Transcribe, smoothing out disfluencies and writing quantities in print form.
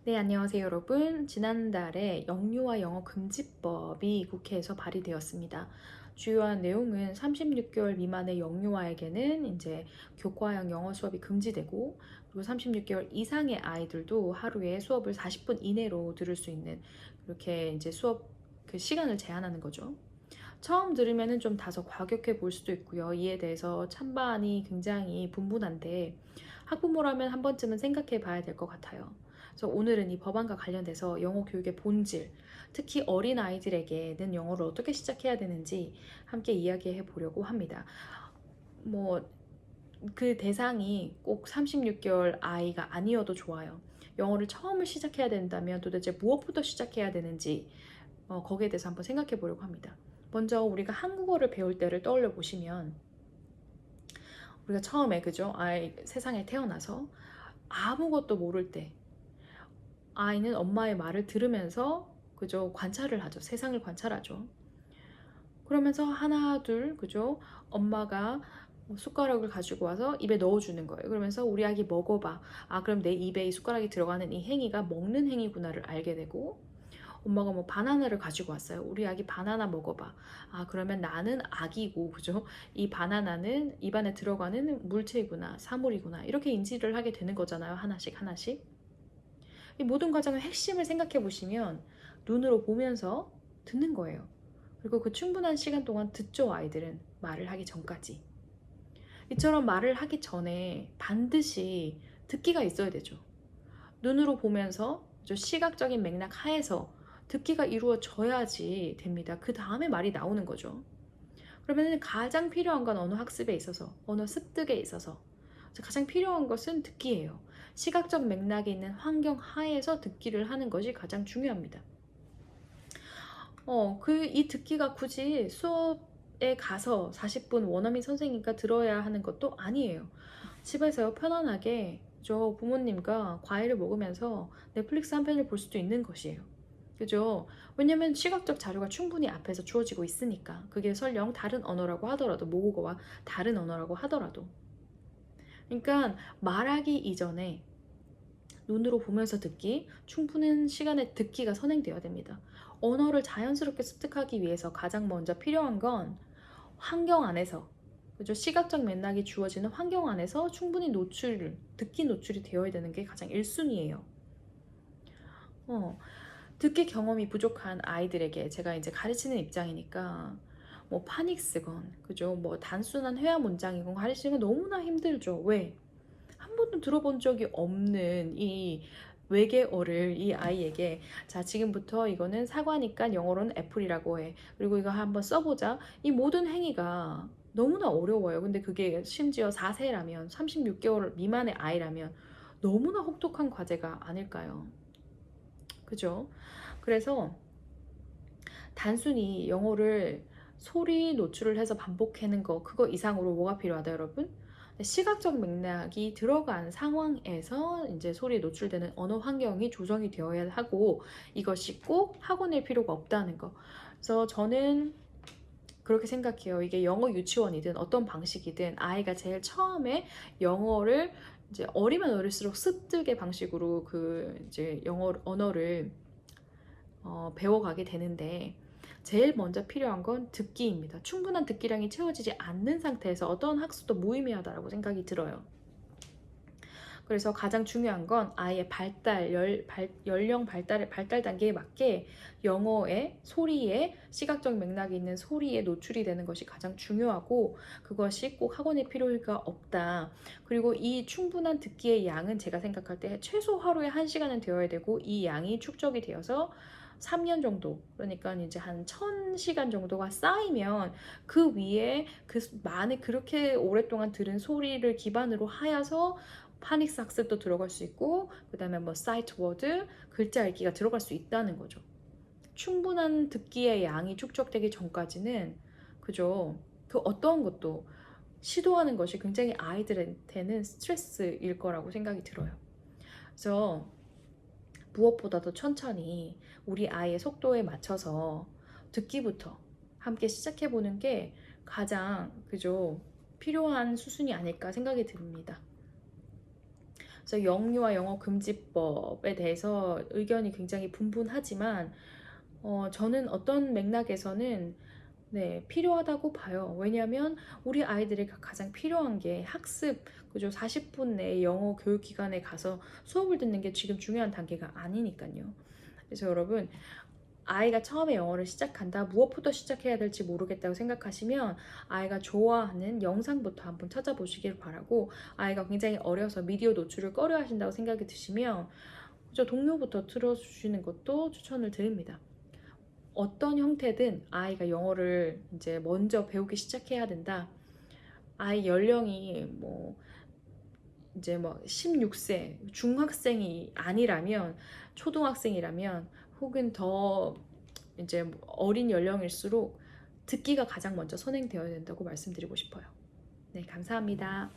네, 안녕하세요, 여러분. 지난달에 영유아 영어 금지법이 국회에서 발의되었습니다. 주요한 내용은 36개월 미만의 영유아에게는 이제 교과형 영어 수업이 금지되고, 그리고 36개월 이상의 아이들도 하루에 수업을 40분 이내로 들을 수 있는 그렇게 이제 수업 그 시간을 제한하는 거죠. 처음 들으면은 좀 다소 과격해 보일 수도 있고요. 이에 대해서 찬반이 굉장히 분분한데 학부모라면 한 번쯤은 생각해 봐야 될 것 같아요. 그래서 오늘은 이 법안과 관련돼서 영어 교육의 본질, 특히 어린 아이들에게는 영어를 어떻게 시작해야 되는지 함께 이야기해 보려고 합니다. 뭐, 그 대상이 꼭 36개월 아이가 아니어도 좋아요. 영어를 처음을 시작해야 된다면 도대체 무엇부터 시작해야 되는지 거기에 대해서 한번 생각해 보려고 합니다. 먼저 우리가 한국어를 배울 때를 떠올려 보시면 우리가 처음에 그죠? 아이 세상에 태어나서 아무것도 모를 때 아이는 엄마의 말을 들으면서 그죠? 관찰을 하죠. 세상을 관찰하죠. 그러면서 하나 둘 그죠? 엄마가 숟가락을 가지고 와서 입에 넣어주는 거예요. 그러면서 우리 아기 먹어봐. 아, 그럼 내 입에 이 숟가락이 들어가는 이 행위가 먹는 행위구나를 알게 되고, 엄마가 뭐 바나나를 가지고 왔어요. 우리 아기 바나나 먹어봐. 아, 그러면 나는 아기고, 그죠? 이 바나나는 입안에 들어가는 물체이구나, 사물이구나. 이렇게 인지를 하게 되는 거잖아요. 하나씩 하나씩. 이 모든 과정의 핵심을 생각해 보시면 눈으로 보면서 듣는 거예요. 그리고 그 충분한 시간 동안 듣죠, 아이들은. 말을 하기 전까지. 이처럼 말을 하기 전에 반드시 듣기가 있어야 되죠. 눈으로 보면서 시각적인 맥락 하에서 듣기가 이루어져야지 됩니다. 그 다음에 말이 나오는 거죠. 그러면 가장 필요한 건 언어 학습에 있어서, 언어 습득에 있어서 가장 필요한 것은 듣기예요. 시각적 맥락에 있는 환경 하에서 듣기를 하는 것이 가장 중요합니다. 이 듣기가 굳이 수업에 가서 40분 원어민 선생님과 들어야 하는 것도 아니에요. 집에서 편안하게 저 부모님과 과일을 먹으면서 넷플릭스 한 편을 볼 수도 있는 것이에요. 그죠? 왜냐면 시각적 자료가 충분히 앞에서 주어지고 있으니까. 그게 설령 다른 언어라고 하더라도, 모국어와 다른 언어라고 하더라도. 그러니까 말하기 이전에 눈으로 보면서 듣기, 충분한 시간에 듣기가 선행되어야 됩니다. 언어를 자연스럽게 습득하기 위해서 가장 먼저 필요한 건 환경 안에서, 그죠? 시각적 맥락이 주어지는 환경 안에서 충분히 듣기 노출이 되어야 되는 게 가장 1순위예요. 듣기 경험이 부족한 아이들에게 제가 이제 가르치는 입장이니까 뭐 파닉스건, 그죠? 뭐 단순한 회화 문장이건 가르치는 건 너무나 힘들죠. 왜? 한 번도 들어본 적이 없는 이 외계어를 이 아이에게 자, 지금부터 이거는 사과니까 영어로는 애플이라고 해. 그리고 이거 한번 써보자. 이 모든 행위가 너무나 어려워요. 근데 그게 심지어 4세라면 36개월 미만의 아이라면 너무나 혹독한 과제가 아닐까요? 그죠? 그래서 단순히 영어를 소리 노출을 해서 반복하는 거 그거 이상으로 뭐가 필요하다 여러분? 시각적 맥락이 들어간 상황에서 이제 소리에 노출되는 언어 환경이 조성이 되어야 하고 이것이 꼭 학원일 필요가 없다는 거. 그래서 저는 그렇게 생각해요. 이게 영어 유치원이든 어떤 방식이든 아이가 제일 처음에 영어를 이제 어리면 어릴수록 습득의 방식으로 그 이제 영어 언어를 배워가게 되는데 제일 먼저 필요한 건 듣기입니다. 충분한 듣기량이 채워지지 않는 상태에서 어떤 학습도 무의미하다고 생각이 들어요. 그래서 가장 중요한 건 아이의 연령 발달 단계에 맞게 영어의 소리에 시각적 맥락이 있는 소리에 노출이 되는 것이 가장 중요하고 그것이 꼭 학원에 필요가 없다. 그리고 이 충분한 듣기의 양은 제가 생각할 때 최소 하루에 1시간은 되어야 되고 이 양이 축적이 되어서 3년 정도, 그러니까 이제 한 1000시간 정도가 쌓이면 그 위에 그렇게 오랫동안 들은 소리를 기반으로 하여서 파닉스 학습도 들어갈 수 있고 그 다음에 뭐 사이트 워드, 글자 읽기가 들어갈 수 있다는 거죠. 충분한 듣기의 양이 축적되기 전까지는 그죠? 그 어떤 것도 시도하는 것이 굉장히 아이들한테는 스트레스일 거라고 생각이 들어요. 그래서 무엇보다도 천천히 우리 아이의 속도에 맞춰서 듣기부터 함께 시작해보는 게 가장 그죠? 필요한 수순이 아닐까 생각이 듭니다. 그래서 영유아 영어 금지법에 대해서 의견이 굉장히 분분하지만 저는 어떤 맥락에서는 네, 필요하다고 봐요. 왜냐하면 우리 아이들에게 가장 필요한 게 학습, 그죠? 40분 내에 영어 교육 기관에 가서 수업을 듣는 게 지금 중요한 단계가 아니니까요. 그래서 여러분, 아이가 처음에 영어를 시작한다, 무엇부터 시작해야 될지 모르겠다고 생각하시면 아이가 좋아하는 영상부터 한번 찾아보시길 바라고, 아이가 굉장히 어려서 미디어 노출을 꺼려 하신다고 생각이 드시면 저 동요부터 틀어주시는 것도 추천을 드립니다. 어떤 형태든 아이가 영어를 이제 먼저 배우기 시작해야 된다. 아이 연령이 뭐 이제 뭐 16세 중학생이 아니라면, 초등학생이라면, 혹은 더 이제 어린 연령일수록 듣기가 가장 먼저 선행되어야 된다고 말씀드리고 싶어요. 네, 감사합니다.